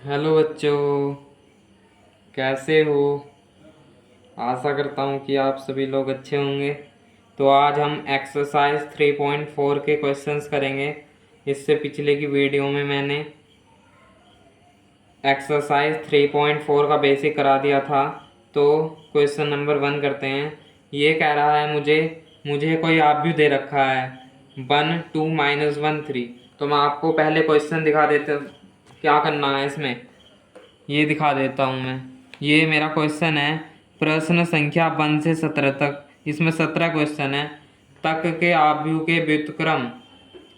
Hello बच्चों, कैसे हो। आशा करता हूँ कि आप सभी लोग अच्छे होंगे। तो आज हम एक्सरसाइज 3.4 के क्वेश्चंस करेंगे। इससे पिछले की वीडियो में मैंने एक्सरसाइज 3.4 का बेसिक करा दिया था। तो क्वेश्चन नंबर 1 करते हैं। ये कह रहा है मुझे कोई आव्यूह दे रखा है 1 2 -1 3। तो मैं आपको पहले क्वेश्चन दिखा देता क्या करना है इसमें, ये दिखा देता हूँ मैं। ये मेरा क्वेश्चन है प्रश्न संख्या 1 से 17 तक। इसमें 17 क्वेश्चन है। तक के आव्यूह के व्युत्क्रम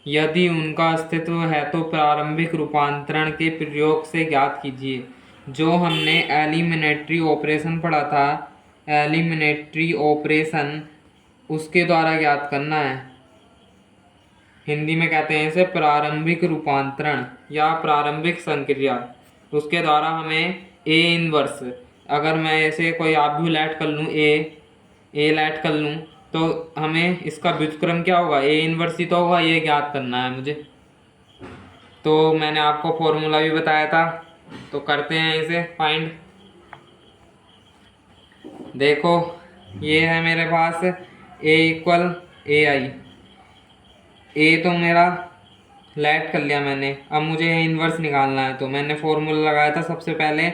यदि उनका अस्तित्व है तो प्रारंभिक रूपांतरण के प्रयोग से ज्ञात कीजिए। जो हमने एलिमिनेटरी ऑपरेशन पढ़ा था, एलिमिनेटरी ऑपरेशन, उसके द्वारा ज्ञात करना है। हिंदी में कहते हैं इसे प्रारंभिक रूपांतरण या प्रारंभिक संक्रिया। उसके द्वारा हमें ए इनवर्स, अगर मैं ऐसे कोई आव्यूह लेट कर लूँ, ए लेट कर लूँ, तो हमें इसका व्युत्क्रम क्या होगा, ए इनवर्स ही तो होगा। ये ज्ञात करना है मुझे। तो मैंने आपको फॉर्मूला भी बताया था, तो करते हैं इसे फाइंड। देखो, ये है मेरे पास ए इक्वल ए आई। ए तो मेरा लेट कर लिया मैंने। अब मुझे इन्वर्स निकालना है, तो मैंने फॉर्मूला लगाया था सबसे पहले।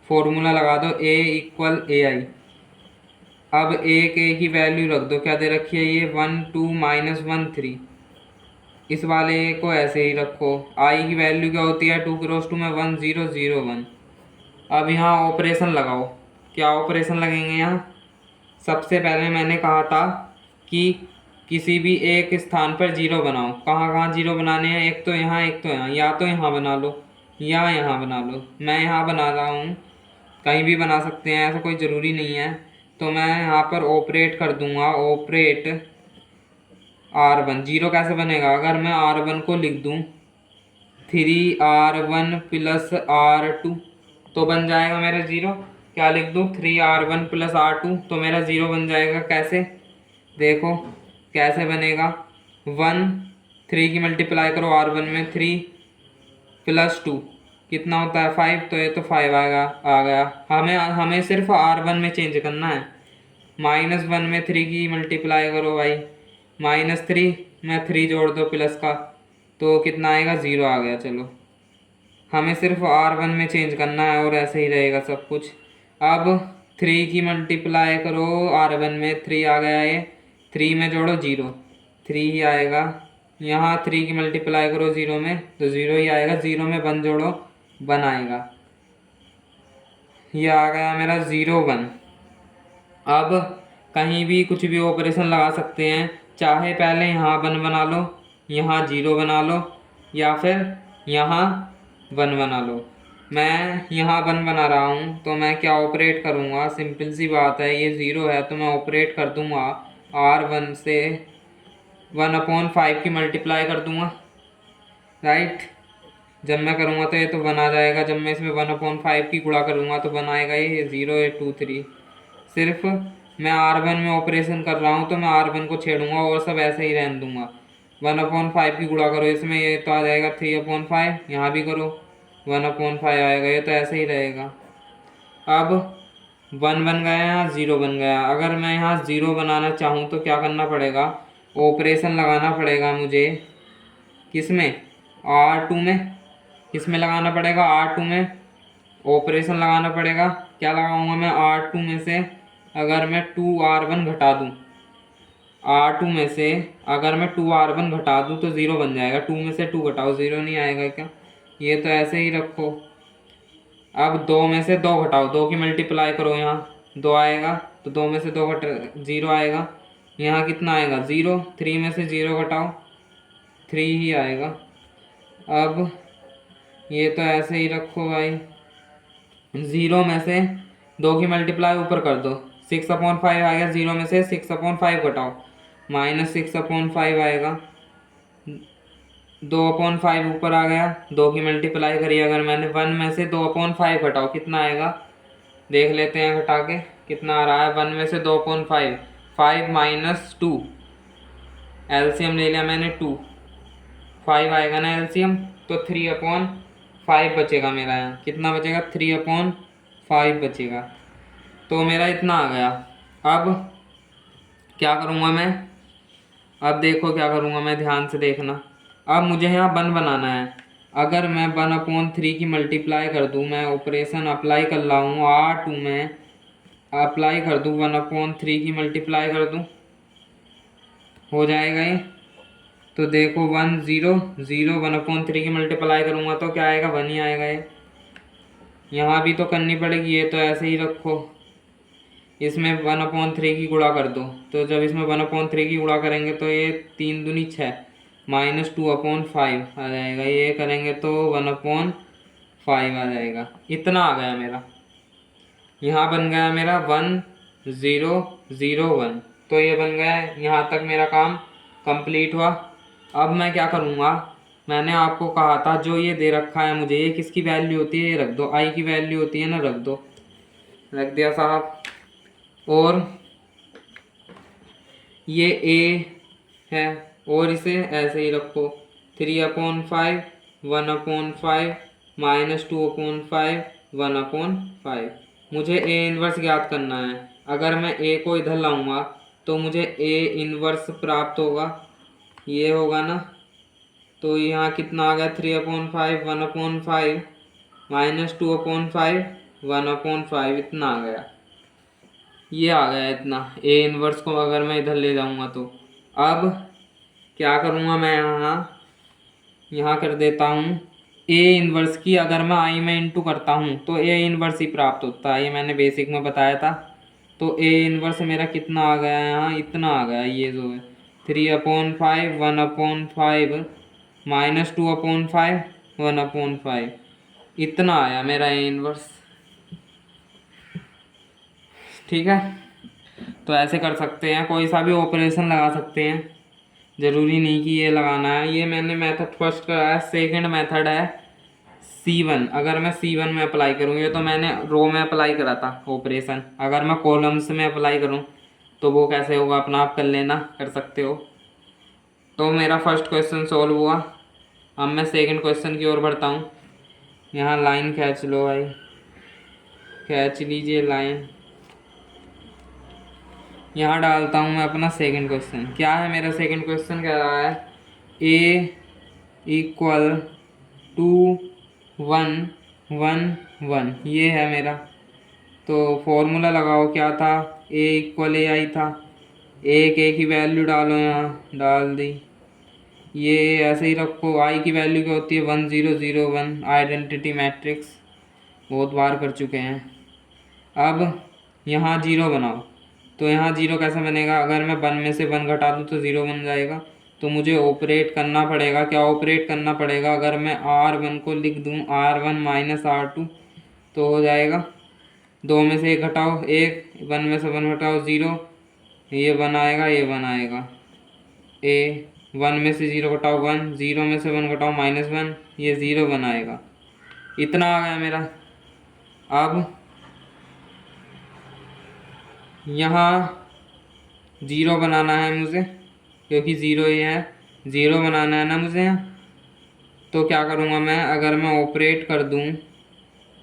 फॉर्मूला लगा दो ए इक्वल ए आई। अब ए के की वैल्यू रख दो। क्या दे रखी है ये 1 2 -1 3। इस वाले ए को ऐसे ही रखो। आई की वैल्यू क्या होती है 2 क्रॉस 2 में 1 0 0 1। अब यहाँ ऑपरेशन लगाओ। क्या ऑपरेशन लगेंगे यहाँ। सबसे पहले मैंने कहा था कि किसी भी एक स्थान पर जीरो बनाओ। कहाँ कहाँ जीरो बनाने हैं, एक तो यहाँ एक तो यहाँ। या तो यहाँ बना लो या यहाँ बना लो। मैं यहाँ बना रहा हूँ, कहीं भी बना सकते हैं, ऐसा कोई ज़रूरी नहीं है। तो मैं यहाँ पर ऑपरेट कर दूँगा, ऑपरेट R1। जीरो कैसे बनेगा, अगर मैं R1 को लिख दूँ 3R1 + R2 तो बन जाएगा मेरा ज़ीरो। क्या लिख दूँ 3R1 + R2 तो मेरा ज़ीरो बन जाएगा। कैसे, देखो कैसे बनेगा। 1 3 की मल्टीप्लाई करो R1 में, 3 + 2 कितना होता है 5। तो ये तो 5 आएगा, आ गया। हमें सिर्फ R1 में चेंज करना है। -1 में 3 की मल्टीप्लाई करो भाई, -3 में 3 जोड़ दो प्लस का, तो कितना आएगा 0 आ गया। चलो, हमें सिर्फ R1 में चेंज करना है और ऐसे ही रहेगा सब कुछ। अब 3 की मल्टीप्लाई करो R1 में, 3 आ गया। ये 3 में जोड़ो 0, 3 ही आएगा। यहाँ 3 की मल्टीप्लाई करो 0 में तो 0 ही आएगा। 0 में 1 जोड़ो 1 आएगा। ये आ गया मेरा 0 1। अब कहीं भी कुछ भी ऑपरेशन लगा सकते हैं। चाहे पहले यहाँ 1 बना लो, यहाँ 0 बना लो, या फिर यहाँ 1 बना लो। मैं यहाँ 1 बना रहा हूँ, तो मैं क्या ऑपरेट करूँगा, सिंपल सी बात है। ये 0 है तो मैं ऑपरेट कर दूँगा R1 से 1/5 की मल्टीप्लाई कर दूँगा, राइट। जब मैं करूँगा तो ये तो 1 आ जाएगा। जब मैं इसमें 1/5 की गुणा करूँगा तो 1 आएगा। ये 0 8 2 3। सिर्फ मैं R1 में ऑपरेशन कर रहा हूँ तो मैं R1 को छेड़ूंगा और सब ऐसे ही रहने दूंगा। 1/5 की गुणा करो इसमें, ये तो आ जाएगा 3/5। यहाँ भी करो 1/5 आएगा। ये तो ऐसे ही रहेगा। अब 1 बन गया, यहाँ 0 बन गया। अगर मैं यहाँ 0 बनाना चाहूँ तो क्या करना पड़ेगा, ऑपरेशन लगाना पड़ेगा मुझे। किस में, R2 में। किस में लगाना पड़ेगा, R2 में ऑपरेशन लगाना पड़ेगा। क्या लगाऊंगा मैं, R2 में से अगर मैं 2R1 घटा दूँ, R2 में से अगर मैं 2R1 घटा दूँ तो 0 बन जाएगा। 2 में से 2 घटाओ, 0 नहीं आएगा क्या। ये तो ऐसे ही रखो। अब 2 में से 2 घटाओ, 2 की मल्टीप्लाई करो, यहाँ 2 आएगा। तो 2 में से 2 घट 0 आएगा। यहाँ कितना आएगा 0। 3 में से 0 घटाओ, 3 ही आएगा। अब ये तो ऐसे ही रखो भाई। 0 में से 2 की मल्टीप्लाई ऊपर कर दो, 6/5 आ गया। 0 में से 6/5 घटाओ, -6/5 आएगा। 2/5 ऊपर आ गया। 2 की मल्टीप्लाई करी अगर मैंने, 1 में से 2/5 घटाओ, कितना आएगा देख लेते हैं घटा के कितना आ रहा है। 1 में से 2/5, 5 - 2, एलसीएम ले लिया मैंने 2, 5 आएगा ना एलसीएम, तो 3/5 5 बचेगा मेरा, यहाँ कितना बचेगा, 3/5 बचेगा। तो मेरा इतना आ गया। अब क्या करूँगा मैं, अब देखो क्या करूँगा मैं, ध्यान से देखना। अब मुझे यहाँ 1 बनाना है। अगर मैं 1/3 की मल्टीप्लाई कर दूँ, मैं ऑपरेशन अप्लाई कर रहा हूँ, R2 में अप्लाई कर दूँ, 1/3 की मल्टीप्लाई कर दूँ, हो जाएगा ये। तो देखो 1 0 0, 1/3 की मल्टीप्लाई करूँगा तो क्या आएगा, 1 ही आएगा ये। यहाँ भी तो करनी पड़ेगी, ये तो ऐसे ही रखो, इसमें 1/3 की गुणा कर दो। तो जब इसमें 1/3 की गुणा करेंगे तो ये 3 दूनी 6 -2/5 आ जाएगा। ये करेंगे तो 1/5 आ जाएगा। इतना आ गया मेरा, यहाँ बन गया मेरा 1 0 0 1। तो ये बन गया है, यहाँ तक मेरा काम कंप्लीट हुआ। अब मैं क्या करूँगा, मैंने आपको कहा था जो ये दे रखा है मुझे, ये किसकी वैल्यू होती है, ये रख दो, आई की वैल्यू होती है ना, रख दो, रख दिया साहब। और ये ए है, और इसे ऐसे ही रखो, 3/5 1/5 -2/5 1/5। मुझे ए इन्वर्स ज्ञात करना है। अगर मैं ए को इधर लाऊंगा तो मुझे ए इन्वर्स प्राप्त होगा, ये होगा ना। तो यहाँ कितना आ गया, 3/5 1/5 -2/5 1/5, इतना आ गया। ये आ गया इतना, ए इन्वर्स को अगर मैं इधर ले जाऊंगा तो। अब क्या करूँगा मैं, यहाँ कर देता हूँ ए इन्वर्स की, अगर मैं आई में इंटू करता हूँ तो ए इन्वर्स ही प्राप्त होता है, ये मैंने बेसिक में बताया था। तो ए इन्वर्स मेरा कितना आ गया, यहाँ इतना आ गया, ये जो है 3/5 1/5 -2/5 1/5, इतना आया मेरा ए इन्वर्स। ठीक है, तो ऐसे कर सकते हैं, कोई सा भी ऑपरेशन लगा सकते हैं, ज़रूरी नहीं कि ये लगाना है। ये मैंने मेथड फर्स्ट कराया, सेकंड मेथड है C1। अगर मैं C1 में अप्लाई करूँ, ये तो मैंने रो में अप्लाई करा था ऑपरेशन, अगर मैं कॉलम्स में अप्लाई करूँ तो वो कैसे होगा, अपना आप कर लेना, कर सकते हो। तो मेरा फर्स्ट क्वेश्चन सॉल्व हुआ। अब मैं सेकंड क्वेश्चन की ओर बढ़ता हूँ। यहाँ लाइन खींच लो भाई, खींच लीजिए लाइन। यहाँ डालता हूँ मैं अपना सेकंड क्वेश्चन। क्या है मेरा सेकंड क्वेश्चन, कह रहा है A = 2 1 1 1, ये है मेरा। तो फॉर्मूला लगाओ, क्या था, A = AI था, एक A की वैल्यू डालो, यहाँ डाल दी। ये ऐसे ही रखो, आई की वैल्यू क्या होती है, 1 0 0 1, आइडेंटिटी मैट्रिक्स बहुत बार कर चुके हैं। अब यहाँ 0 बनाओ, तो यहाँ 0 कैसे बनेगा, अगर मैं 1 में से 1 घटा दूँ तो 0 बन जाएगा। तो मुझे ऑपरेट करना पड़ेगा, क्या ऑपरेट करना पड़ेगा, अगर मैं R1 को लिख दूँ R1 - R2 तो हो जाएगा, 2 में से 1 घटाओ 1, 1 में से 1 घटाओ 0, ये 1 आएगा, ये 1 आएगा। 1 में से 0 घटाओ 1, 0 में से 1 घटाओ -1, ये 0 1 आएगा। इतना आ गया मेरा। अब यहाँ 0 बनाना है मुझे, क्योंकि 0 ये है, 0 बनाना है ना मुझे यहाँ। तो क्या करूँगा मैं, अगर मैं ऑपरेट कर दूँ,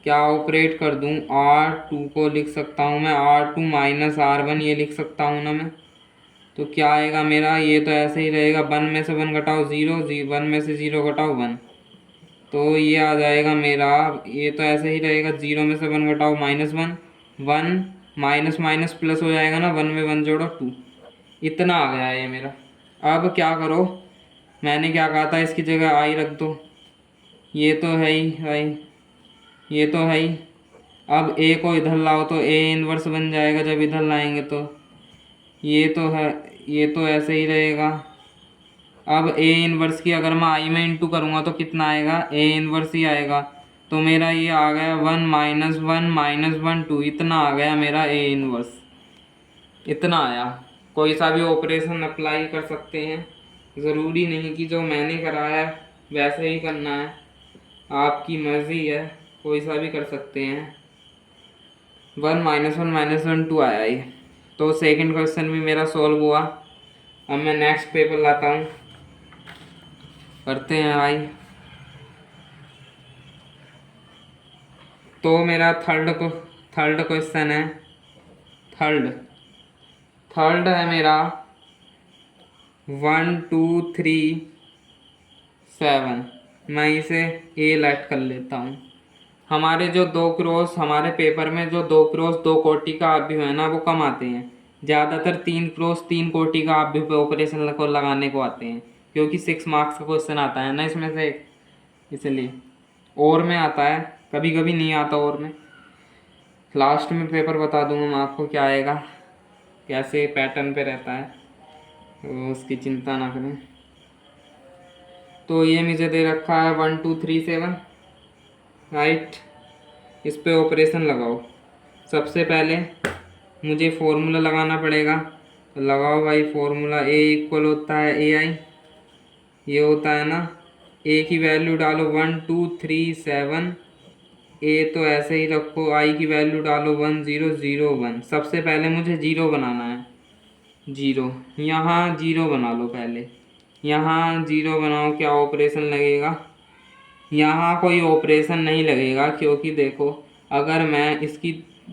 क्या ऑपरेट कर दूँ, R2 को लिख सकता हूँ मैं R2 - R1, ये लिख सकता हूँ ना मैं। तो क्या आएगा मेरा, ये तो ऐसे ही रहेगा, 1 में से 1 घटाओ 0, 1 में से 0 घटाओ 1, तो ये आ जाएगा मेरा, ये तो ऐसे ही रहेगा, 0 में से 1 घटाओ -1, 1 माइनस माइनस प्लस हो जाएगा ना, 1 में 1 जोड़ो 2, इतना आ गया ये मेरा। अब क्या करो, मैंने क्या कहा था, इसकी जगह आई रख दो, ये तो है ही भाई, ये तो है ही। अब ए को इधर लाओ तो ए इन्वर्स बन जाएगा जब इधर लाएंगे तो, ये तो है, ये तो ऐसे ही रहेगा। अब ए इन्वर्स की अगर मैं आई में इंटू करूँगा तो कितना आएगा, ए इन्वर्स ही आएगा। तो मेरा ये आ गया 1 -1 -1 2, इतना आ गया मेरा ए इन्वर्स, इतना आया। कोई सा भी ऑपरेशन अप्लाई कर सकते हैं, ज़रूरी नहीं कि जो मैंने कराया है वैसे ही करना है, आपकी मर्ज़ी है, कोई सा भी कर सकते हैं। 1 -1 -1 2 आया ये। तो सेकंड क्वेश्चन भी मेरा सॉल्व हुआ। अब मैं नेक्स्ट पेपर लाता हूँ, करते हैं भाई। तो मेरा थर्ड क्वेश्चन है, थर्ड है मेरा 1 2 3 7। मैं इसे ए लेट कर लेता हूँ। हमारे जो दो क्रॉस, हमारे पेपर में जो दो क्रॉस दो कोटि का अवयव है ना, वो कम आते हैं। ज़्यादातर 3 क्रॉस 3 कोटि का अवयव पे ऑपरेशन को लगाने को आते हैं, क्योंकि 6 मार्क्स का क्वेश्चन आता है ना इसमें से, इसलिए। और में आता है, कभी कभी नहीं आता और में। लास्ट में पेपर बता दूंगा मैं आपको क्या आएगा, कैसे पैटर्न पे रहता है, तो उसकी चिंता ना करें। तो ये मुझे दे रखा है 1 2 3 7, राइट। इस पे ऑपरेशन लगाओ। सबसे पहले मुझे फॉर्मूला लगाना पड़ेगा, तो लगाओ भाई फॉर्मूला। ए इक्वल होता है ए आई, ये होता है ना, ए की वैल्यू डालो 1 2 3 7, ए तो ऐसे ही रखो, आई की वैल्यू डालो 1 0 0 1। सबसे पहले मुझे जीरो बनाना है, जीरो। यहाँ जीरो बना लो पहले, यहाँ जीरो बनाओ। क्या ऑपरेशन लगेगा? यहाँ कोई ऑपरेशन नहीं लगेगा, क्योंकि देखो अगर मैं इसकी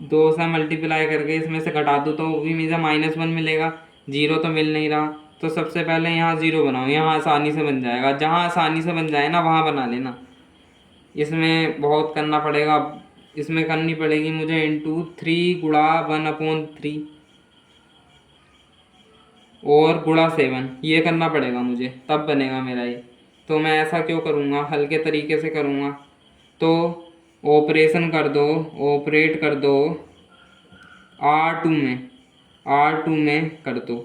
2 से मल्टीप्लाई करके इसमें से घटा दूँ तो भी मुझे -1 मिलेगा, जीरो तो मिल नहीं रहा। तो सबसे पहले यहाँ जीरो बनाओ, यहाँ आसानी से बन जाएगा। जहाँ आसानी से बन जाए ना वहाँ बना लेना। इसमें बहुत करना पड़ेगा, इसमें करनी पड़ेगी मुझे इंटू 3 गुणा 1/3 और गुणा 7, ये करना पड़ेगा मुझे, तब बनेगा मेरा ये। तो मैं ऐसा क्यों करूँगा, हल्के तरीके से करूँगा। तो ऑपरेशन कर दो, ऑपरेट कर दो R2 में, R2 में कर दो।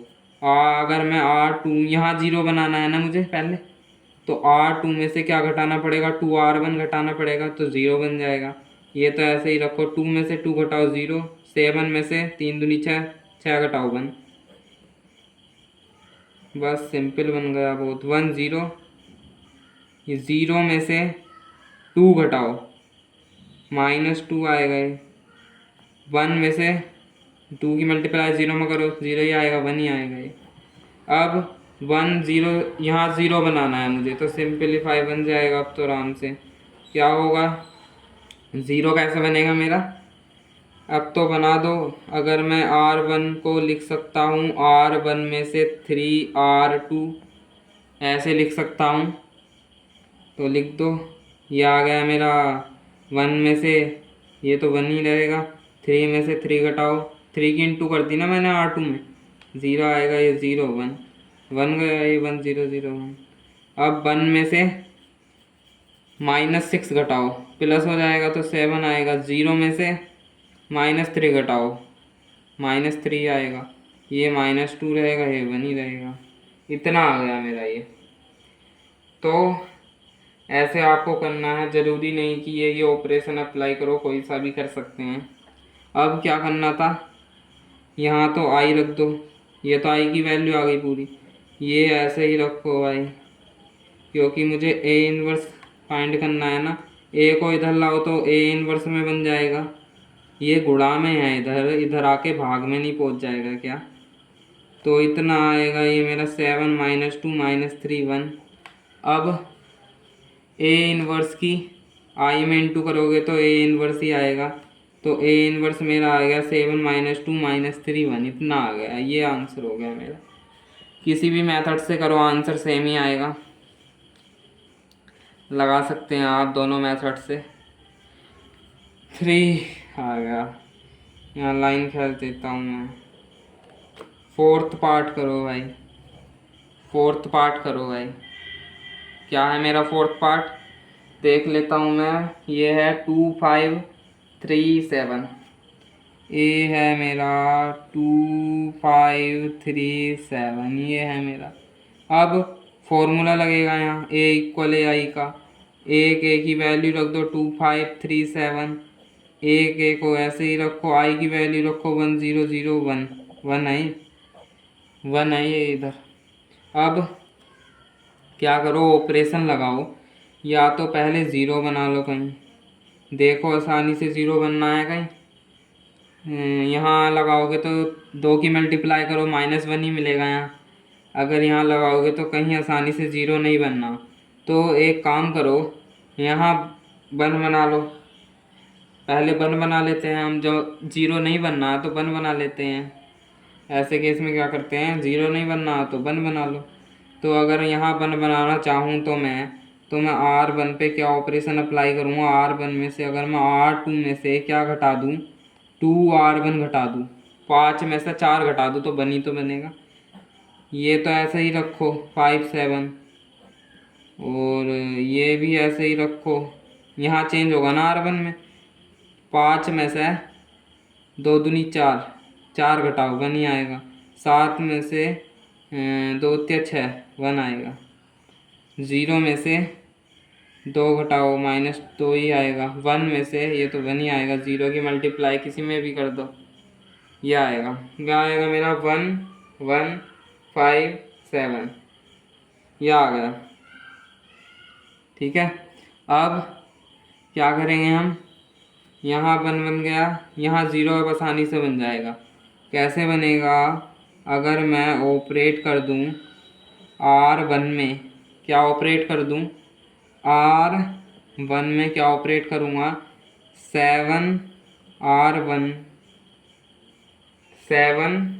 अगर मैं R2, यहाँ जीरो बनाना है ना मुझे पहले, तो R2 में से क्या घटाना पड़ेगा, 2R1 घटाना पड़ेगा, तो ज़ीरो बन जाएगा। ये तो ऐसे ही रखो, 2 में से 2 घटाओ 0, 7 में से 3 दूनी 6, 6 घटाओ 1, बस सिंपल बन गया बहुत। 1 0, ये 0 में से 2 घटाओ -2 आएगा ये। 1 में से 2 की मल्टीप्लाई 0 में करो, 0 ही आएगा, 1 ही आएगा ये। अब 1 0, यहाँ 0 बनाना है मुझे, तो सिंपलीफाई बन जाएगा अब तो आराम से। क्या होगा, 0 कैसे बनेगा मेरा, अब तो बना दो। अगर मैं R1 को लिख सकता हूँ R1 में से 3R2, ऐसे लिख सकता हूँ, तो लिख दो। ये आ गया मेरा 1 में से, ये तो 1 ही रहेगा, 3 में से 3 घटाओ, 3 की इंटू कर दी ना मैंने R2 में, 0 आएगा, ये 0 1 1 गया, ये 1 0 0 1। अब 1 में से -6 घटाओ, प्लस हो जाएगा तो 7 आएगा। 0 में से -3 घटाओ, -3 आएगा, ये -2 रहेगा, ये 1 ही रहेगा। इतना आ गया मेरा ये। तो ऐसे आपको करना है, ज़रूरी नहीं कि ये ऑपरेशन अप्लाई करो, कोई सा भी कर सकते हैं। अब क्या करना था, यहाँ तो आई रख दो, ये तो आई की वैल्यू आ गई पूरी, ये ऐसे ही रखो भाई, क्योंकि मुझे ए इनवर्स फाइंड करना है ना। ए को इधर लाओ तो ए इनवर्स में बन जाएगा, ये गुणा में है, इधर इधर आके भाग में नहीं पहुँच जाएगा क्या, तो इतना आएगा ये मेरा 7 -2 -3 1। अब ए इनवर्स की आई में इंटू करोगे तो ए इनवर्स ही आएगा, तो ए इनवर्स मेरा आ गया 7 -2 -3 1, इतना आ गया। ये आंसर हो गया मेरा। किसी भी मेथड से करो आंसर सेम ही आएगा, लगा सकते हैं आप दोनों मेथड से। 3 आ गया, यहाँ लाइन खेल देता हूँ मैं। फोर्थ पार्ट करो भाई, फोर्थ पार्ट करो भाई। क्या है मेरा फोर्थ पार्ट, देख लेता हूँ मैं। ये है 2 5 3 7, ए है मेरा 2 5 3 7, ये है मेरा। अब फॉर्मूला लगेगा यहाँ, ए इक्वल ए आई का। एक ए की वैल्यू रख दो 2 5 3 7, एक ए को ऐसे ही रखो, आई की वैल्यू रखो 1 0 0 1 1 है, 1 है ये इधर। अब क्या करो, ऑपरेशन लगाओ। या तो पहले ज़ीरो बना लो कहीं, देखो आसानी से ज़ीरो बनना है कहीं। यहाँ लगाओगे तो 2 की मल्टीप्लाई करो, -1 ही मिलेगा यहाँ। अगर यहाँ लगाओगे तो कहीं आसानी से ज़ीरो नहीं बनना, तो एक काम करो, यहाँ 1 बना लो। पहले वन बना लेते हैं हम, जो जीरो नहीं बनना है तो वन बना लेते हैं। ऐसे केस में क्या करते हैं, जीरो नहीं बनना तो वन बना लो। तो अगर यहाँ वन बनाना चाहूँ तो मैं आर वन पे क्या ऑपरेशन अप्लाई करूँगा, आर वन में से अगर मैं आर टू में से क्या घटा दूँ, टू आर वन घटा दूँ, 5 में से 4 घटा दूँ तो वन ही तो बनेगा। ये तो ऐसे ही रखो 5 7, और ये भी ऐसे ही रखो। यहाँ चेंज होगा ना आर वन में, 5 में से 2 दूनी 4, 4 घटाओ वन ही आएगा। 7 में से 2 तिया 6, वन आएगा। 0 में से 2 घटाओ -2 ही आएगा। 1 में से ये तो वन ही आएगा। 0 की मल्टीप्लाई किसी में भी कर दो, ये आएगा। क्या आएगा मेरा, 1 1 5 7, ये आ गया। ठीक है, अब क्या करेंगे हम, यहाँ वन बन गया, यहाँ 0 अब आसानी से बन जाएगा। कैसे बनेगा, अगर मैं ऑपरेट कर दूँ आर वन में, क्या ऑपरेट कर दूँ, आर वन में क्या ऑपरेट करूँगा, 7 आर वन, 7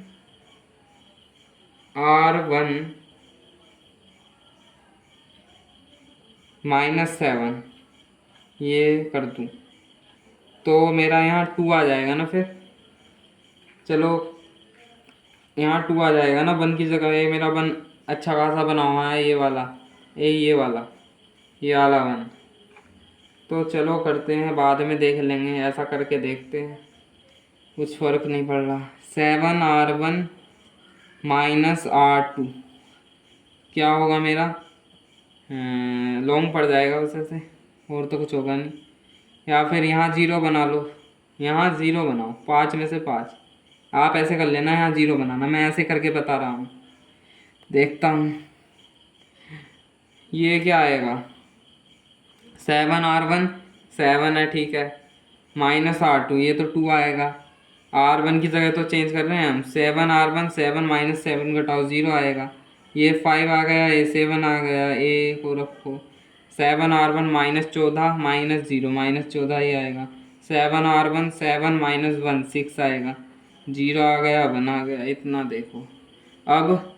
आर वन -7 ये कर दूँ तो मेरा यहाँ 2 आ जाएगा ना। फिर चलो यहाँ 2 आ जाएगा ना, वन की जगह। ये मेरा वन अच्छा खासा बना हुआ है, ये वाला, ये वाला, ये वाला वन। तो चलो करते हैं, बाद में देख लेंगे, ऐसा करके देखते हैं, कुछ फ़र्क नहीं पड़ रहा। 7 आर वन -R2 क्या होगा मेरा, लॉन्ग पड़ जाएगा वैसे से, और तो कुछ होगा नहीं। या फिर यहाँ 0 बना लो, यहाँ 0 बनाओ, 5 में से 5। आप ऐसे कर लेना, यहाँ 0 बनाना, मैं ऐसे करके बता रहा हूँ। देखता हूँ ये क्या आएगा, 7 आर वन 7 है, ठीक है, -R2 ये तो 2 आएगा। आर वन की जगह तो चेंज कर रहे हैं हम, 7 आर वन 7 -7 घटाओ 0 आएगा। ये 5 आ गया, ये 7 आ गया, ए को रखो। 7 आर वन -14 -0 -14 ही आएगा। 7 आर वन 7 -1 6 आएगा। 0 आ गया, 1 आ गया, इतना देखो। अब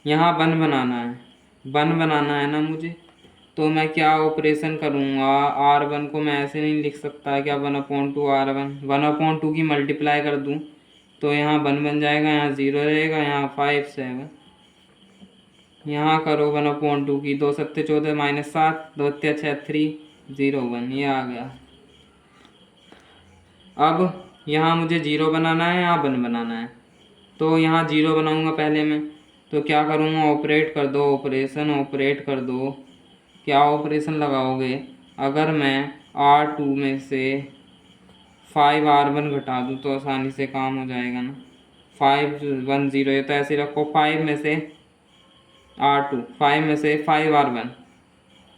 यहाँ वन बनाना है ना मुझे, तो मैं क्या ऑपरेशन करूँगा, आर वन को मैं ऐसे नहीं लिख सकता क्या, 1/2 आर वन, 1/2 की मल्टीप्लाई कर दूँ तो यहाँ वन बन जाएगा, यहाँ 0 रहेगा, यहाँ 5 7, यहाँ करो 1/2 की, 2 7 14 -7, 2 6 3 0 1, ये आ गया। अब यहाँ मुझे 0 बनाना है, यहाँ वन बनाना है, तो यहाँ 0 बनाऊँगा पहले मैं। तो क्या करूँगा, ऑपरेट कर दो, ऑपरेट कर दो। क्या ऑपरेशन लगाओगे, अगर मैं R2 में से 5 R1 घटा दूँ तो आसानी से काम हो जाएगा ना। 5 1 0, ये तो ऐसे रखो, 5 में से R2, 5 में से 5 R1,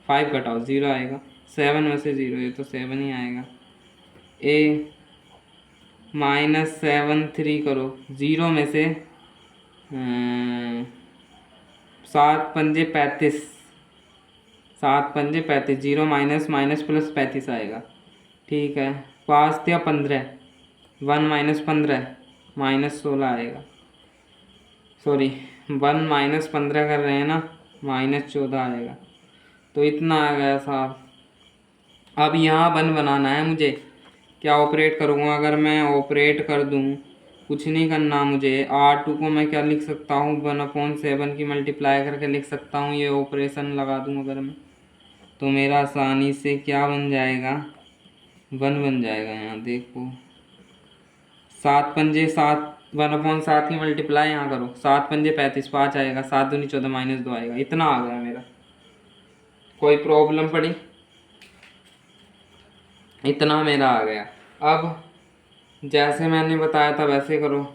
5 घटाओ 0 आएगा। 7 में से 0, ये तो 7 ही आएगा। A -7 3 करो, 0 में से 7 पंजे 35, 7 पंजे 35, 0 माइनस प्लस 35 आएगा, ठीक है। 5 या 15, 1 -15 -16 आएगा, सॉरी 1 -15 कर रहे हैं ना, -14 आएगा। तो इतना आ गया साहब। अब यहाँ वन बनाना है मुझे, क्या ऑपरेट करूँगा, अगर मैं ऑपरेट कर दूँ, कुछ नहीं करना मुझे। R2 को मैं क्या लिख सकता हूँ, 1/7 की मल्टीप्लाई करके लिख सकता हूँ। ये ऑपरेशन लगा दूँ अगर मैं, तो मेरा आसानी से क्या बन जाएगा, 1 बन जाएगा। यहाँ देखो, 7 पंजे 7, 1/7 की मल्टीप्लाई यहाँ करो, 7 पंजे 35, 5 आएगा, 7 दूनी 14 -2 आएगा, इतना आ गया मेरा। कोई प्रॉब्लम पड़ी, इतना मेरा आ गया। अब जैसे मैंने बताया था वैसे करो,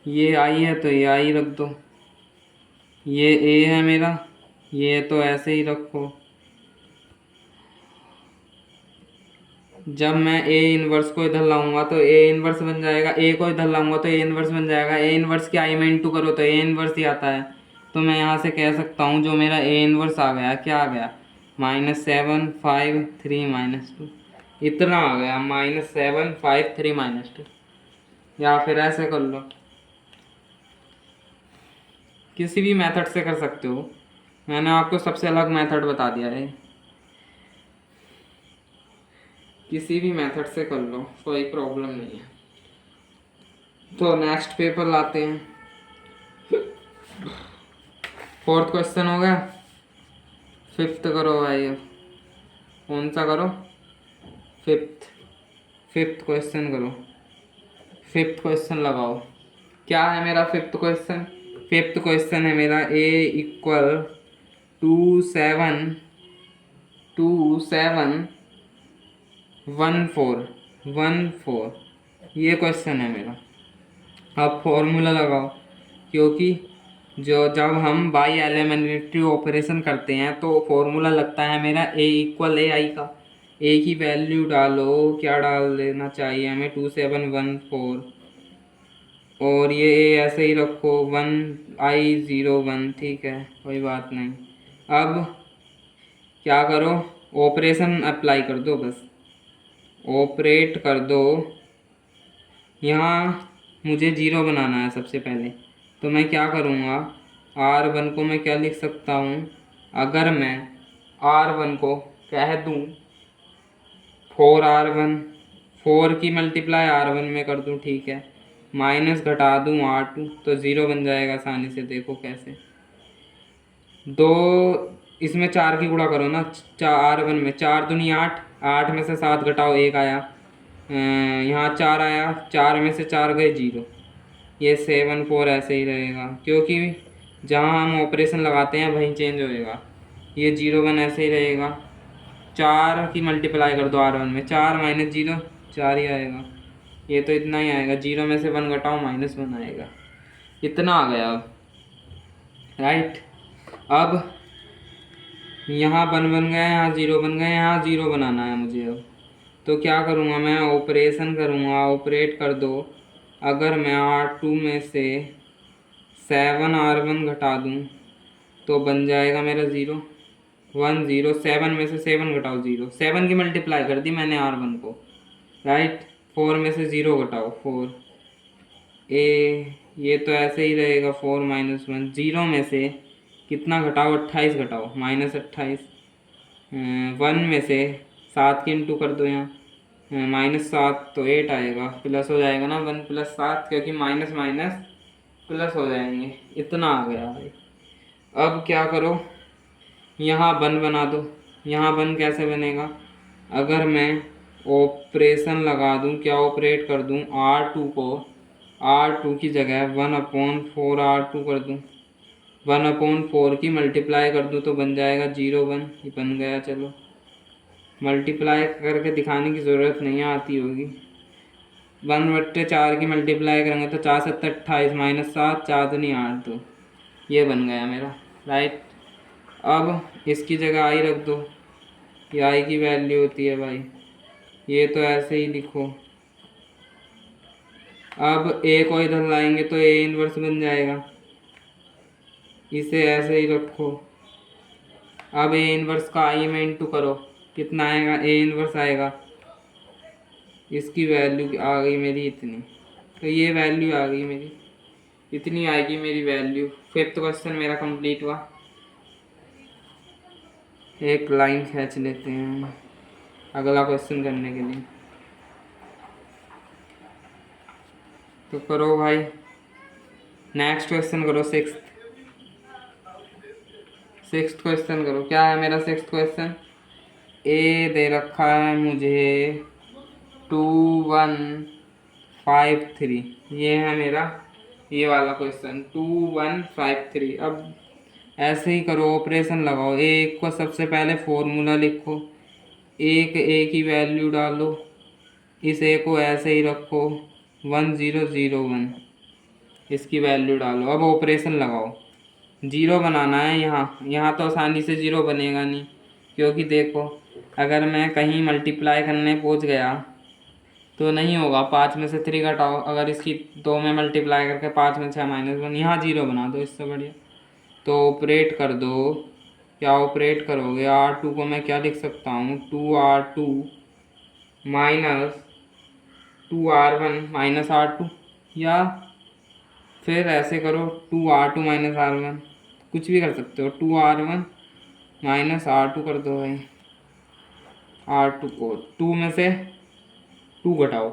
ये आई है तो ये आई रख दो, ये ए है मेरा, ये तो ऐसे ही रखो। जब मैं ए इनवर्स को इधर लाऊंगा तो ए इनवर्स बन जाएगा, ए को इधर लाऊंगा तो ए इनवर्स बन जाएगा। ए इनवर्स की आई में इंटू करो तो ए इनवर्स ही आता है। तो मैं यहाँ से कह सकता हूँ जो मेरा ए इनवर्स आ गया, क्या आ गया, -7 5 3 -2, इतना आ गया -753 -2। या फिर ऐसे कर लो, किसी भी मेथड से कर सकते हो, मैंने आपको सबसे अलग मेथड बता दिया है। किसी भी मेथड से कर लो, कोई प्रॉब्लम नहीं है। तो नेक्स्ट पेपर लाते हैं। फोर्थ क्वेश्चन हो गया, फिफ्थ करो भाई। अब कौन सा करो? फिफ्थ क्वेश्चन करो। फिफ्थ क्वेश्चन लगाओ। क्या है मेरा फिफ्थ क्वेश्चन? फिफ्थ क्वेश्चन है मेरा a इक्वल 2714 ये क्वेश्चन है मेरा। अब फॉर्मूला लगाओ, क्योंकि जब हम बाई एलिमेंट्री ऑपरेशन करते हैं तो फॉर्मूला लगता है मेरा a इक्वल ए आई का। a की वैल्यू डालो, क्या डाल देना चाहिए हमें? 2714, और ये a ऐसे ही रखो 1i01, ठीक है, कोई बात नहीं। अब क्या करो? ऑपरेशन अप्लाई कर दो, बस ऑपरेट कर दो। यहाँ मुझे जीरो बनाना है सबसे पहले, तो मैं क्या करूँगा? R1 को मैं क्या लिख सकता हूँ? अगर मैं R1 को कह दूँ 4R1, 4 की मल्टीप्लाई R1 में कर दूँ, ठीक है, माइनस घटा दूँ R2, तो ज़ीरो बन जाएगा आसानी से। देखो कैसे, दो इसमें 4 की गुणा करो ना, R1 में 4 दूनी 8, 8 में से 7 घटाओ, 1 आया, यहाँ 4 आया, 4 में से 4 गए 0। ये 7 4 ऐसे ही रहेगा, क्योंकि जहाँ हम ऑपरेशन लगाते हैं वहीं चेंज होएगा। ये 0 1 ऐसे ही रहेगा। 4 की मल्टीप्लाई कर दो R1 में, 4 माइनस 0 4 ही आएगा। ये तो इतना ही आएगा, 0 में से 1 घटाओ -1 आएगा। इतना आ गया अब, राइट। अब यहाँ 1 बन गया, यहाँ 0 बन गया, यहाँ 0 बनाना है मुझे। अब तो क्या करूँगा मैं? ऑपरेशन करूँगा, ऑपरेट कर दो। अगर मैं R2 में से 7R1 घटा दूँ तो बन जाएगा मेरा 0 1 0। 7 में से 7 घटाओ 0, 7 की मल्टीप्लाई कर दी मैंने R1 को, राइट। 4 में से 0 घटाओ 4, ये तो ऐसे ही रहेगा 4 -1। 0 में से कितना घटाओ? 28 घटाओ, -28। 1 में से 7 की इंटू कर दो यहाँ, -7 तो 8 आएगा, प्लस हो जाएगा ना 1 + 7, क्योंकि माइनस माइनस प्लस हो जाएंगे। इतना आ गया भाई। अब क्या करो? यहाँ 1 बना दो। यहाँ 1 कैसे बनेगा? अगर मैं ऑपरेशन लगा दूँ, क्या ऑपरेट कर दूँ? R2 को R2 की जगह 1/4 R2 कर दूँ, 1/4 की मल्टीप्लाई कर दूँ तो बन जाएगा 0 1। ये बन गया। चलो, मल्टीप्लाई करके दिखाने की ज़रूरत नहीं आती होगी। 1/4 की मल्टीप्लाई करेंगे तो 4 7 28, -7, 4 दूनी 8, तो ये बन गया मेरा, राइट। अब इसकी जगह आई रख दो, ये आई की वैल्यू होती है भाई, ये तो ऐसे ही लिखो। अब ए को इधर लाएंगे तो ए इनवर्स बन जाएगा, इसे ऐसे ही रखो। अब ए इनवर्स का आई में इंटू करो, कितना आएगा? ए इनवर्स आएगा, इसकी वैल्यू आ गई मेरी इतनी, तो ये वैल्यू आ गई मेरी, इतनी आएगी मेरी वैल्यू। फिफ्थ क्वेश्चन मेरा कंप्लीट हुआ। एक लाइन खींच लेते हैं अगला क्वेश्चन करने के लिए। तो करो भाई, नेक्स्ट क्वेश्चन करो। सिक्स्थ क्वेश्चन करो। क्या है मेरा सिक्स्थ क्वेश्चन? ए दे रखा है मुझे 2153, ये है मेरा ये वाला क्वेश्चन 2153। अब ऐसे ही करो, ऑपरेशन लगाओ। एक को सबसे पहले फॉर्मूला लिखो, एक ए की वैल्यू डालो, इस ए को ऐसे ही रखो 1001, इसकी वैल्यू डालो। अब ऑपरेशन लगाओ, जीरो बनाना है। यहाँ तो आसानी से जीरो बनेगा नहीं, क्योंकि देखो अगर मैं कहीं मल्टीप्लाई करने पहुँच गया तो नहीं होगा। 5 में से 3 घटाओ, अगर इसकी 2 में मल्टीप्लाई करके 5 में 6 -1, यहाँ जीरो बना दो, इससे बढ़िया। तो ऑपरेट कर दो। क्या ऑपरेट करोगे? R2 को मैं क्या लिख सकता हूँ? 2R2 minus 2R1 minus R2, या फिर ऐसे करो 2R2 माइनस R1, कुछ भी कर सकते हो। 2R1 माइनस R2 कर दो भाई। R2 को 2 में से 2 घटाओ,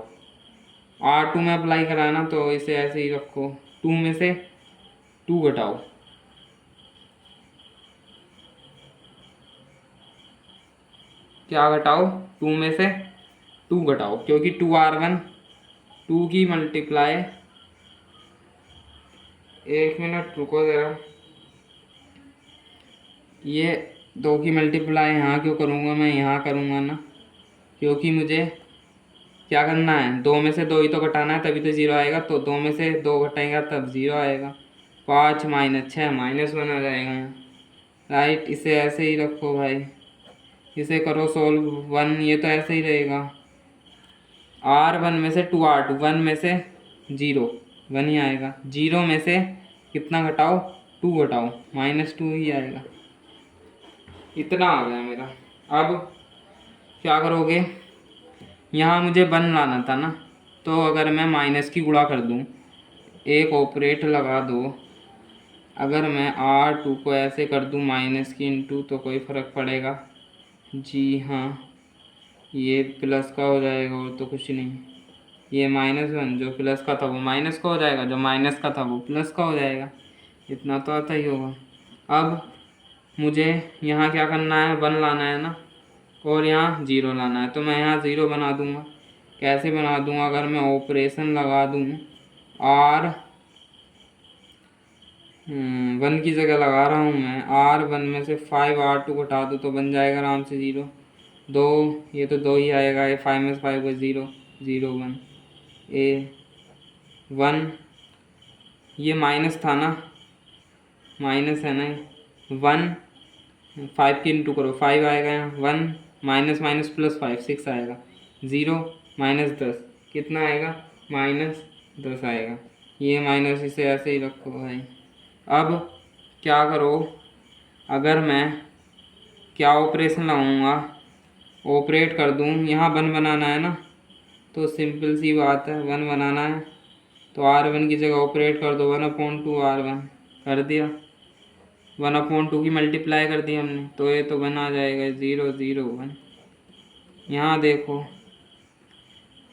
R2 में अप्लाई कराना तो इसे ऐसे ही रखो। 2 में से 2 घटाओ, क्या घटाओ? 2 में से 2 घटाओ, क्योंकि 2R1 2 की मल्टीप्लाई, 1 मिनट रुको ज़रा, ये 2 की मल्टीप्लाई यहाँ क्यों करूँगा, मैं यहाँ करूँगा ना, क्योंकि मुझे क्या करना है, 2 में से 2 ही तो घटाना है, तभी तो 0 आएगा। तो 2 में से 2 घटाएंगे तब 0 आएगा। 5 माइनस 6 -1 आ जाएगा यहाँ, राइट। इसे ऐसे ही रखो भाई, इसे करो सोल्व 1, ये तो ऐसे ही रहेगा। R1 में से 2R2, 1 में से 0, 1 ही आएगा। 0 में से कितना घटाओ? 2 घटाओ, -2 ही आएगा। इतना आ गया मेरा। अब क्या करोगे, यहाँ मुझे 1 लाना था ना, तो अगर मैं माइनस की गुणा कर दूँ, एक ऑपरेट लगा दो, अगर मैं R2 को ऐसे कर दूँ माइनस की इंटू, तो कोई फ़र्क पड़ेगा? जी हाँ, ये प्लस का हो जाएगा और तो कुछ नहीं। ये -1 जो प्लस का था वो माइनस का हो जाएगा, जो माइनस का था वो प्लस का हो जाएगा। इतना तो आता ही होगा। अब मुझे यहाँ क्या करना है, 1 लाना है ना, और यहाँ 0 लाना है। तो मैं यहाँ 0 बना दूँगा। कैसे बना दूँगा? अगर मैं ऑपरेशन लगा दूँ, R 1 की जगह लगा रहा हूँ मैं, R1 में से 5R2 घटा दूँ तो बन जाएगा आराम से 0। 2, ये तो 2 ही आएगा, ये 5 में से 5 को 0, 0 1 1, ये माइनस था ना, माइनस है ना, 1 5 की इंटू करो, 5 आएगा यहाँ, 1 माइनस माइनस प्लस 5 6 आएगा, 0 -10 कितना आएगा? -10 आएगा। ये माइनस इसे ऐसे ही रखो भाई। अब क्या करो, अगर मैं क्या ऑपरेशन लगाऊंगा, ऑपरेट कर दूं, यहाँ 1 बनाना है ना, तो सिंपल सी बात है, 1 बनाना है तो R1 की जगह ऑपरेट कर दो, 1/2 R1 कर दिया, 1/2 की मल्टीप्लाई कर दी हमने, तो ये तो 1 आ जाएगा, 0 0 1। यहाँ देखो,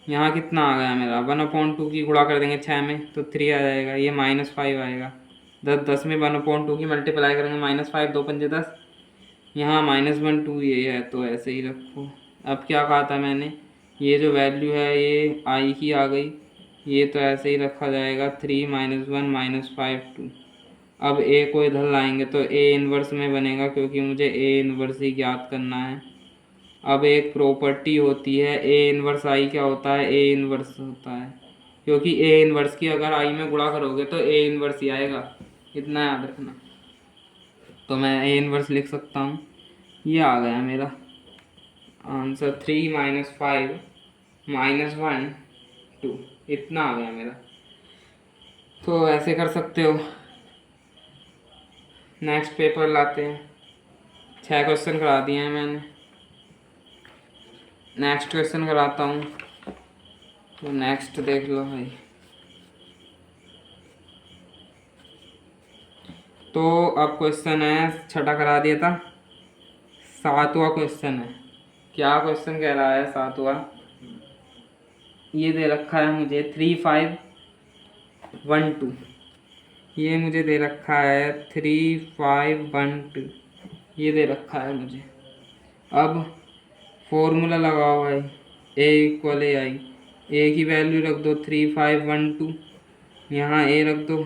यहाँ कितना आ गया मेरा, 1/2 की गुणा कर देंगे 6 में तो 3 आ जाएगा, ये -5 आएगा। 10 में 1/2 की मल्टीप्लाई करेंगे, -5 2 पंजे 10, यहाँ -1 2 ये है, तो ऐसे ही रखो। अब क्या कहा था मैंने, ये जो वैल्यू है ये आई की आ गई, ये तो ऐसे ही रखा जाएगा, 3 -1 -5 2। अब ए को इधर लाएंगे तो ए इन्वर्स में बनेगा, क्योंकि मुझे ए इन्वर्स ही ज्ञात करना है। अब एक प्रॉपर्टी होती है ए इन्वर्स आई, क्या होता है? ए इन्वर्स होता है, क्योंकि ए इन्वर्स की अगर आई में गुणा करोगे तो ए इन्वर्स ही आएगा, इतना याद रखना। तो मैं ए इन्वर्स लिख सकता हूँ, ये आ गया मेरा आंसर, 3 -5 -1 2, इतना आ गया मेरा। तो ऐसे कर सकते हो। नेक्स्ट पेपर लाते हैं, 6 क्वेश्चन करा दिए हैं मैंने, नेक्स्ट क्वेश्चन कराता हूँ, तो नेक्स्ट देख लो भाई। तो अब क्वेश्चन है, छठा करा दिया था, 7वां क्वेश्चन है। क्या क्वेश्चन कह रहा है 7वां? ये दे रखा है मुझे 3 5 1 2, ये मुझे दे रखा है 3 5 1 2, ये दे रखा है मुझे। अब फॉर्मूला लगाओ भाई, ए इक्वल ए आई, ए की वैल्यू रख दो 3 5 1 2, यहाँ ए रख दो,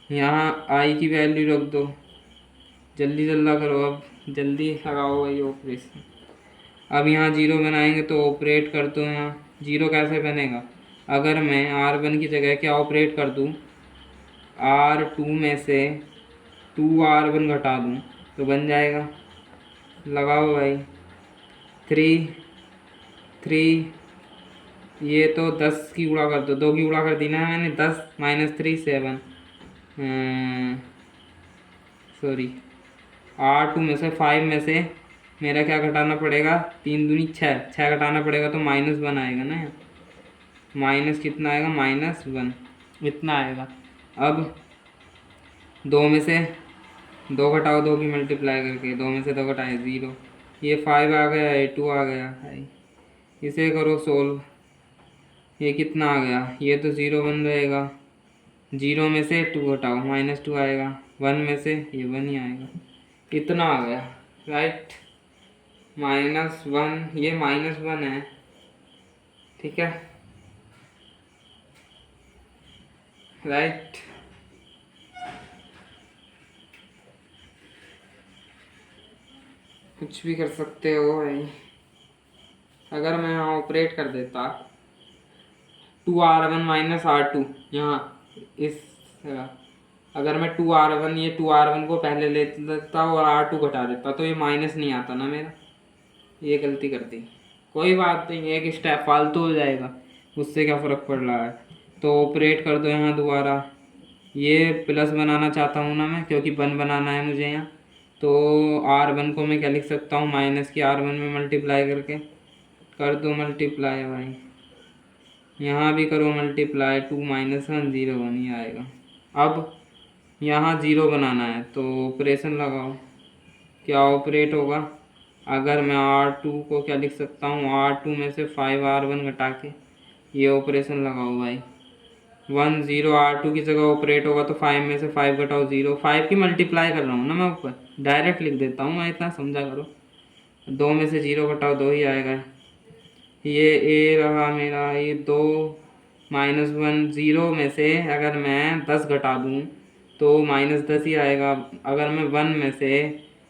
यहाँ आई की वैल्यू रख दो, जल्दी जल्दी करो, अब जल्दी लगाओ भाई ऑपरेशन। अब यहाँ 0 बनाएंगे तो ऑपरेट कर दो, यहाँ 0 कैसे बनेगा? अगर मैं R1 की जगह क्या ऑपरेट कर दूँ, R2 में से 2R1 घटा दूँ तो बन जाएगा। लगाओ भाई, 3 3, ये तो 10 की गुणा कर दो, 2 की गुणा कर दी ना मैंने, 10 -3 7, सॉरी, R2 में से 5 में से मेरा क्या घटाना पड़ेगा, 3 दूनी 6, 6 घटाना पड़ेगा तो -1 आएगा ना। माइनस कितना आएगा, -1 इतना आएगा। अब 2 में से 2 घटाओ, 2 की मल्टीप्लाई करके, 2 में से 2 घटाए 0, ये 5 आ गया, ये 2 आ गया है। इसे करो सोल्व, ये कितना आ गया, ये तो 0 बन रहेगा। 0 में से 2 घटाओ, -2 आएगा। 1 में से ये 1 ही आएगा, इतना आ गया। राइट, -1, ये -1 है, ठीक है। राइट, कुछ भी कर सकते हो भाई। अगर मैं यहाँ ऑपरेट कर देता 2r1 - r2 यहाँ इस अगर मैं 2r1, ये 2r1 को पहले ले लेता और r2 घटा देता तो ये माइनस नहीं आता ना मेरा, ये गलती कर दी। कोई बात नहीं, एक स्टेप फालतू हो जाएगा, उससे क्या फ़र्क पड़ रहा है। तो ऑपरेट कर दो यहाँ दोबारा, ये प्लस बनाना चाहता हूँ ना मैं, क्योंकि 1 बनाना है मुझे यहाँ। तो r1 को मैं क्या लिख सकता हूँ, माइनस की r1 में मल्टीप्लाई करके कर दो मल्टीप्लाई भाई, यहाँ भी करो मल्टीप्लाई, 2 - 1 0 1 ही आएगा। अब यहाँ 0 बनाना है तो ऑपरेशन लगाओ, क्या ऑपरेट होगा। अगर मैं r2 को क्या लिख सकता हूँ, r2 में से 5r1 घटा के ये ऑपरेशन लगाओ भाई, 1 0 r2 की जगह ऑपरेट होगा तो 5 में से 5 घटाओ 0, 5 की मल्टीप्लाई कर रहा हूँ ना मैं, ऊपर डायरेक्ट लिख देता हूँ मैं, इतना समझा करो। 2 में से 0 घटाओ 2 ही आएगा। ये ए रहा मेरा, ये 2 -1, 0 में से अगर मैं 10 घटा दूँ तो -10 ही आएगा। अगर मैं 1 में से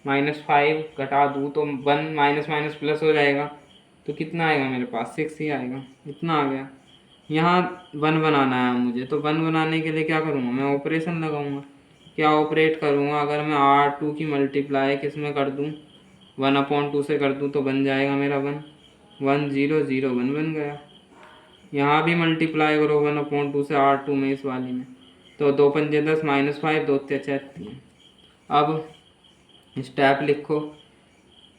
-5 घटा दूँ तो 1 माइनस माइनस प्लस हो जाएगा, तो कितना आएगा मेरे पास, 6 ही आएगा, इतना आ गया। यहाँ 1 बनाना है मुझे, तो 1 बनाने के लिए क्या करूँगा, मैं ऑपरेशन लगाऊंगा। क्या ऑपरेट करूँगा, अगर मैं r2 की मल्टीप्लाई किस में कर दूँ, 1/2 से कर दूँ तो बन जाएगा मेरा 1 1 0 0 1 बन गया। यहाँ भी मल्टीप्लाई करो 1/2 से r2 में, इस वाली में, तो 2 पंजे 10 -5 2 3 3। अब स्टेप लिखो,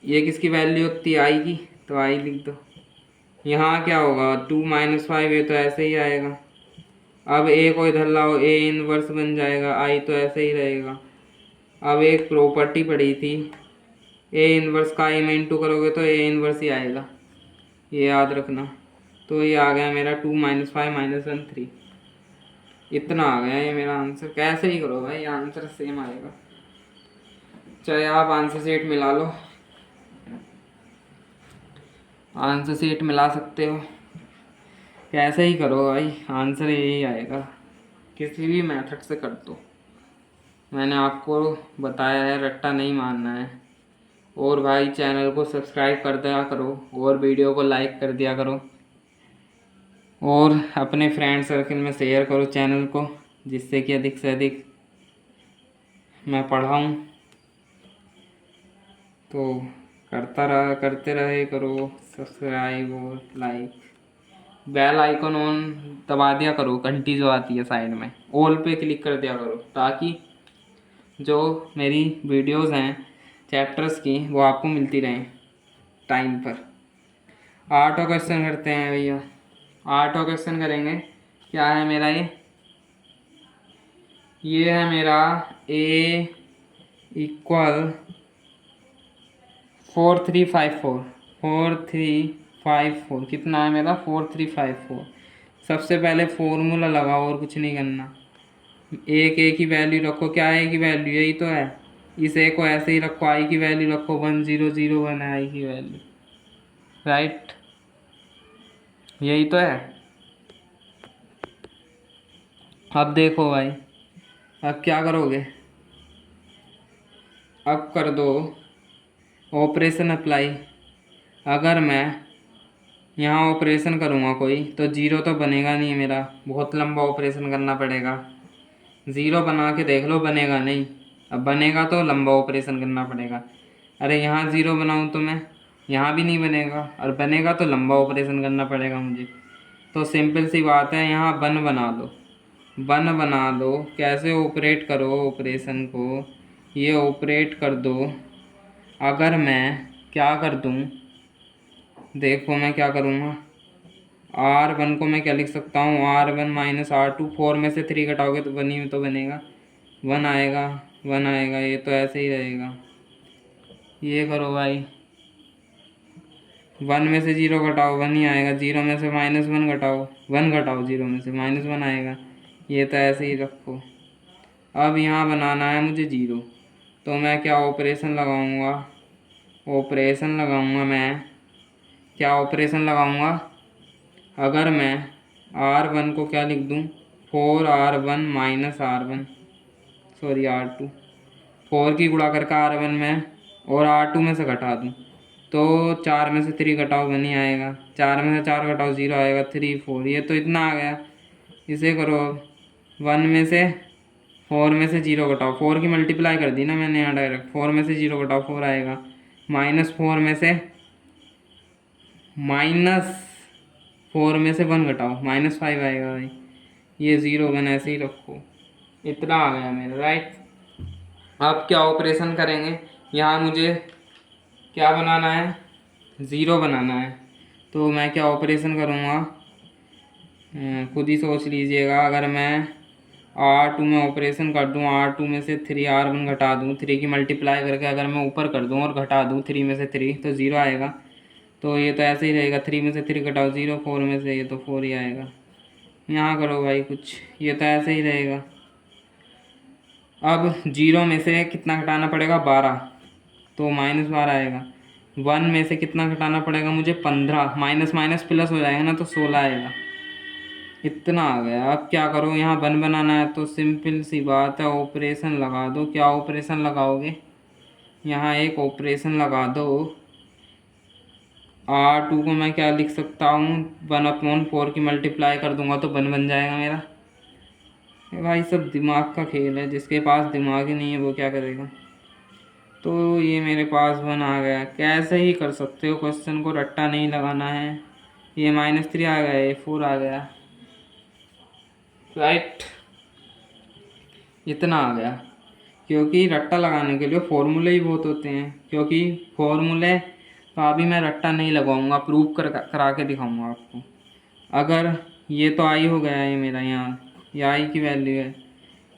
ये किसकी वैल्यू होती है, आई की, तो आई लिख दो। यहाँ क्या होगा, 2 - 5, ये तो ऐसे ही आएगा। अब ए को इधर लाओ, ए इनवर्स बन जाएगा, आई तो ऐसे ही रहेगा। अब एक प्रॉपर्टी पड़ी थी, ए इनवर्स का आई में इंटू करोगे तो ए इनवर्स ही आएगा, ये याद रखना। तो ये आ गया मेरा 2 - 5 - 1 3, इतना आ गया ये मेरा आंसर। कैसे ही करो भाई, आंसर सेम आएगा, चाहे आप आंसर शीट मिला लो, आंसर शीट मिला सकते हो, कैसे ही करो भाई, आंसर यही आएगा, किसी भी मेथड से कर दो। मैंने आपको बताया है, रट्टा नहीं मारना है। और भाई चैनल को सब्सक्राइब कर दिया करो, और वीडियो को लाइक कर दिया करो, और अपने फ्रेंड सर्कल में शेयर करो चैनल को, जिससे कि अधिक से अधिक मैं पढ़ाऊँ। तो करते रहे करो सब्सक्राइब और लाइक, बेल आइकन ऑन दबा दिया करो, घंटी जो आती है साइड में, ऑल पे क्लिक कर दिया करो, ताकि जो मेरी वीडियोस हैं चैप्टर्स की वो आपको मिलती रहें टाइम पर। 8 क्वेश्चन करते हैं भैया, 8 क्वेश्चन करेंगे। क्या है मेरा, ये है मेरा a = 4354, 4354 कितना है मेरा, 4354। सबसे पहले फॉर्मूला लगाओ, और कुछ नहीं करना। एक ए की वैल्यू रखो, क्या है की वैल्यू, यही तो है। इस ए को ऐसे ही रखो, आई की वैल्यू रखो 1 0 0 1 है आई की वैल्यू, राइट, यही तो है। अब देखो भाई, अब क्या करोगे, अब कर दो ऑपरेशन अप्लाई। अगर मैं यहाँ ऑपरेशन करूँगा कोई, तो 0 तो बनेगा नहीं मेरा, बहुत लंबा ऑपरेशन करना पड़ेगा। 0 बना के देख लो, बनेगा नहीं, अब बनेगा तो लंबा ऑपरेशन करना पड़ेगा। अरे यहाँ 0 बनाऊँ तो मैं, यहाँ भी नहीं बनेगा, और बनेगा तो लंबा ऑपरेशन करना पड़ेगा मुझे। तो सिंपल सी बात है, यहाँ 1 बना लो, 1 बना लो। कैसे ऑपरेट करो ऑपरेशन को, ये ऑपरेट कर दो। अगर मैं क्या कर दूँ, देखो मैं क्या करूँगा। R1 को मैं क्या लिख सकता हूँ, R1 माइनस R2। 4 में से 3 घटाओगे तो 1 ही तो बनेगा, 1 आएगा, 1 आएगा। ये तो ऐसे ही रहेगा। ये करो भाई, 1 में से 0 घटाओ, 1 ही आएगा। 0 में से -1 घटाओ, 1 घटाओ 0 में से, -1 आएगा। ये तो ऐसे ही रखो। अब यहाँ बनाना है मुझे 0, तो मैं क्या ऑपरेशन लगाऊंगा, ऑपरेशन लगाऊंगा मैं, क्या ऑपरेशन लगाऊंगा। अगर मैं R1 को क्या लिख दूँ, 4R1 minus R1, sorry R2, 4 की गुणा करके R1 में और R2 में से घटा दूँ, तो 4 में से 3 घटाओ 1 ही आएगा, 4 में से 4 घटाओ 0 आएगा, 3 4। ये तो इतना आ गया। इसे करो, 1 में से 4 में से 0 घटाओ, 4 की मल्टीप्लाई कर दी ना मैंने यहाँ डायरेक्ट। 4 में से 0 घटाओ 4 आएगा, -4 में से -4 में से 1 घटाओ, -5 आएगा भाई। ये 0 1 ऐसे ही रखो। इतना आ गया मेरा, राइट। अब क्या ऑपरेशन करेंगे, यहाँ मुझे क्या बनाना है, 0 बनाना है। तो मैं क्या ऑपरेशन करूँगा, खुद ही सोच लीजिएगा। अगर मैं R2 में ऑपरेशन कर दूँ, R2 में से 3R1 घटा दूँ, 3 की मल्टीप्लाई करके अगर मैं ऊपर कर दूँ और घटा दूँ 3 में से 3, तो 0 आएगा। तो ये तो ऐसे ही रहेगा, 3 में से 3 घटाओ 0, 4 में से, ये तो 4 ही आएगा। यहाँ करो भाई कुछ, ये तो ऐसे ही रहेगा। अब 0 में से कितना घटाना पड़ेगा, 12, तो -12 आएगा। 1 में से कितना घटाना पड़ेगा मुझे, 15, माइनस माइनस प्लस हो जाएगा ना, तो 16 आएगा। इतना आ गया। अब क्या करो, यहाँ 1 बनाना है, तो सिंपल सी बात है, ऑपरेशन लगा दो। क्या ऑपरेशन लगाओगे, यहाँ एक ऑपरेशन लगा दो। R2 को मैं क्या लिख सकता हूँ, 1/4 की मल्टीप्लाई कर दूंगा तो 1 बन जाएगा मेरा। ये भाई सब दिमाग का खेल है, जिसके पास दिमाग ही नहीं है वो क्या करेगा। तो ये मेरे पास 1 आ गया। कैसे ही कर सकते हो, क्वेश्चन को रट्टा नहीं लगाना है। ये -3 आ गया, ये 4 आ गया, राइट। इतना आ गया, क्योंकि रट्टा लगाने के लिए फॉर्मूले ही बहुत होते हैं। क्योंकि फॉर्मूले का अभी मैं रट्टा नहीं लगाऊंगा, प्रूव करा के दिखाऊंगा आपको। अगर ये तो आई हो गया, ये मेरा यहाँ, ये आई की वैल्यू है,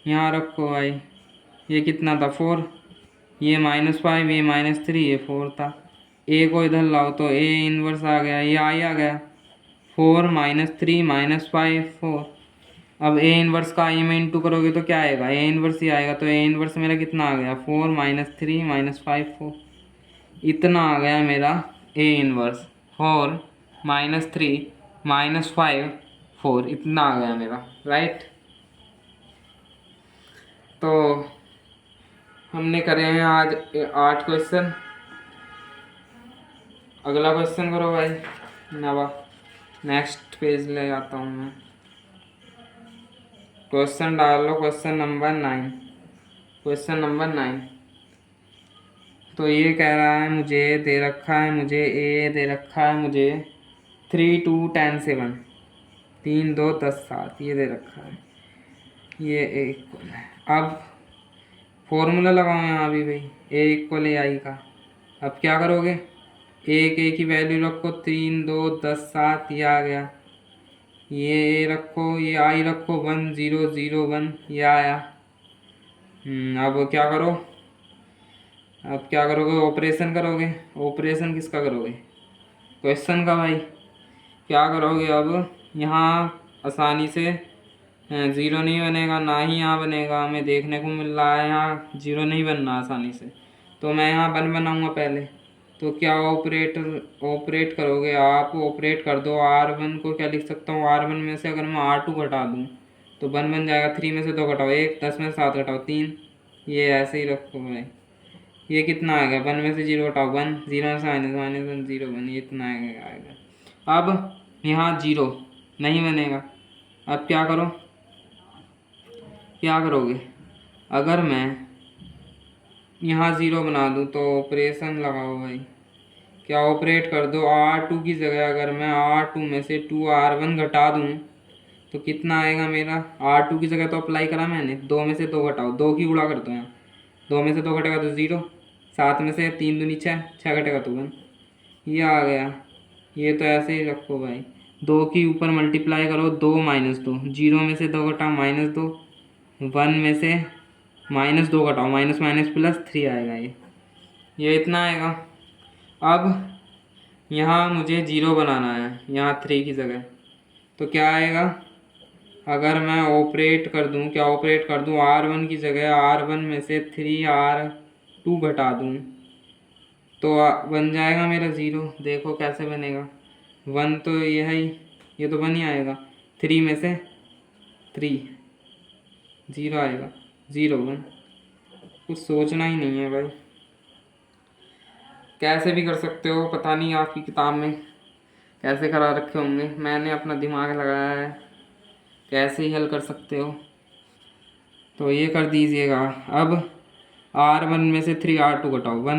यहाँ रखो भाई। ये कितना था, 4, ये -5, ये -3, ये 4 था। ए को इधर लाओ तो ए इनवर्स आ गया, ये आई आ गया। 4 -3 -5 4। अब ए इनवर्स का आई में इंटू करोगे तो क्या आएगा, ए इनवर्स ही आएगा। तो ए इनवर्स मेरा कितना आ गया, 4 -3 -5 4। इतना आ गया मेरा ए इनवर्स, 4 -3 -5 4। इतना आ गया मेरा, राइट। तो हमने करे हैं आज 8 क्वेश्चन। अगला क्वेश्चन करो भाई, नवा नेक्स्ट पेज ले आता हूँ मैं। क्वेश्चन डाल लो, क्वेश्चन नंबर 9, क्वेश्चन नंबर 9। तो ये कह रहा है, मुझे दे रखा है, मुझे ए दे रखा है, मुझे 3 2 10 7, 3 2 10 7 ये दे रखा है। ये एक अब फॉर्मूला लगाओ यहाँ भी भाई, ए इक्वल ए आई का। अब क्या करोगे, एक ए की वैल्यू रखो, 3 2 10 7, ये आ गया। ये ए रखो, ये आई रखो, 1 0 0 1, ये आया। अब क्या करो, अब क्या करोगे, ऑपरेशन करोगे। ऑपरेशन किसका करोगे, क्वेश्चन का भाई। क्या करोगे, अब यहाँ आसानी से 0 नहीं बनेगा, ना ही यहाँ बनेगा। हमें देखने को मिल रहा है यहाँ 0 नहीं बनना आसानी से। तो मैं यहाँ 1 बनाऊँगा पहले। तो क्या ऑपरेट करोगे आप, ऑपरेट कर दो। R1 को क्या लिख सकता हूँ, R1 में से अगर मैं R2 घटा दूँ तो 1 बन जाएगा। 3 में से 2 घटाओ 1, 10 में से 7 घटाओ 3, ये ऐसे ही रखो भाई। ये कितना आ गया, 1 में से 0 घटाओ 1, 0 में से -1 0 1, ये इतना आएगा। अब यहाँ 0 नहीं बनेगा। अब क्या करो, क्या करोगे, अगर मैं यहाँ 0 बना दूँ तो ऑपरेशन लगाओ भाई। क्या ऑपरेट कर दो, R2 की जगह अगर मैं R2 में से 2R1 घटा दूँ तो कितना आएगा मेरा। R2 की जगह तो अप्लाई करा मैंने, 2 में से 2 घटाओ, 2 की गुणा कर दो यहाँ, 2 में से 2 घटेगा तो 0, 7 में से 3 दूनी 6, 6 घटेगा तो 1, ये आ गया। ये तो ऐसे ही रखो भाई, 2 की ऊपर मल्टीप्लाई करो, 2 माइनस 2, 0 में से 2 घटाओ -2, 1 में से -2 घटाओ, माइनस माइनस प्लस 3 आएगा ये इतना आएगा। अब यहाँ मुझे 0 बनाना है, यहाँ 3 की जगह, तो क्या आएगा, अगर मैं ऑपरेट कर दूँ, क्या ऑपरेट कर दूँ, R1 की जगह R1 में से 3R2 घटा दूँ तो बन जाएगा मेरा 0। देखो कैसे बनेगा, 1 तो ये है ही, ये तो 1 ही आएगा, 3 में से 3, 0 आएगा, 0 1। कुछ सोचना ही नहीं है भाई, कैसे भी कर सकते हो, पता नहीं आपकी किताब में कैसे करा रखे होंगे, मैंने अपना दिमाग लगाया है, कैसे ही हल कर सकते हो। तो ये कर दीजिएगा। अब R1 में से 3R2 घटाओ, 1